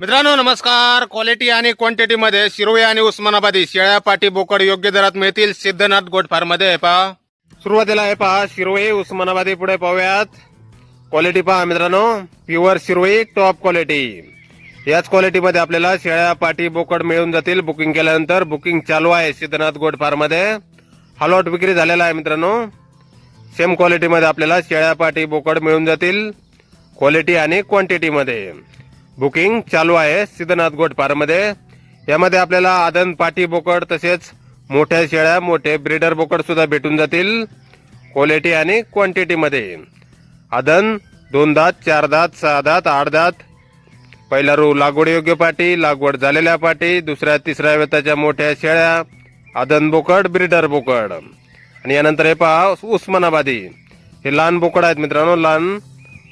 मित्रांनो नमस्कार. क्वालिटी आणि क्वांटिटी मध्ये शिरोळे आणि उस्मानाबादी शेळ्या पाटी बोकड योग्य दरात मिळतील सिद्धनाथ गोट फार्म मध्ये आहे पहा. सुरुवातीला आहे पहा शिरोळे उस्मानाबादी. पुढे पाहूयात क्वालिटी. पहा मित्रांनो, प्युअर शिरोळे टॉप क्वालिटी. याच क्वालिटी मध्ये आपल्याला शेळ्या पाटी बोकड मिळून जातील. बुकिंग केल्यानंतर बुकिंग चालू आहे सिद्धनाथ गोट फार्म मध्ये. हॉलॉट विक्री झालेला आहे मित्रांनो. सेम क्वालिटी मध्ये आपल्याला शेळ्या पाटी बोकड मिळून जातील क्वालिटी आणि क्वांटिटी मध्ये. बुकिंग चालू आहे सिद्धनाथ गोट फार्म मध्ये. यामध्ये आपल्याला आदन पाटी बोकड तसेच मोठ्या शेळ्या मोठे ब्रीडर बोकड सुद्धा भेटून जातील क्वालिटी आणि क्वांटिटी मध्ये. आदन 2 दात 4 दात 6 दात 8 दात. पहिला रू लागवड योग्य पाटी, लागवड झालेल्या पाटी, दुसऱ्या तिसऱ्या वेताच्या मोठ्या शेळ्या, आदन बोकड, ब्रीडर बोकड. आणि यानंतर हे पहा उस्मानाबादी. हे लहान बोकड आहेत मित्रांनो. लहान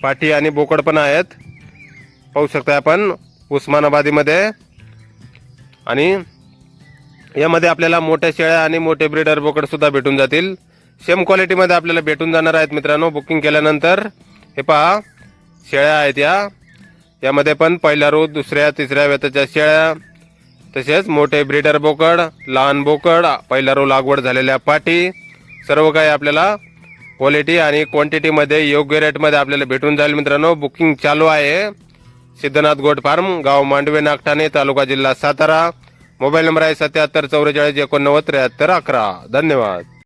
पाटी आणि बोकड पण आहेत. पाहू शकता आपण उस्मानाबादी मध्ये. आणि यामध्ये आपल्याला मोठ्या शेळ्या आणि मोठे ब्रीडर बोकड सुद्धा भेटून जातील. सेम क्वालिटी मध्ये आपल्याला भेटून जाणार आहेत मित्रांनो बुकिंग केल्यानंतर. हे पहा शेळ्या आहेत यामध्ये पण पहिल्या रो दुसऱ्या तिसऱ्या वेताच्या शेळ्या तसेच मोठे ब्रीडर बोकड, लहान बोकड, पहिल्या रो लागवड झालेल्या पाटी, सर्व काही आपल्याला क्वालिटी आणि क्वांटिटी मध्ये योग्य रेट मध्ये आपल्याला भेटून जाईल मित्रांनो. बुकिंग चालू आहे सिद्धनाथ गोट फार्म, गाव मांडवे, नागठाणे, तालुका जिल्हा सातारा. मोबाईल नंबर आहे 77 44 89 73 11. धन्यवाद.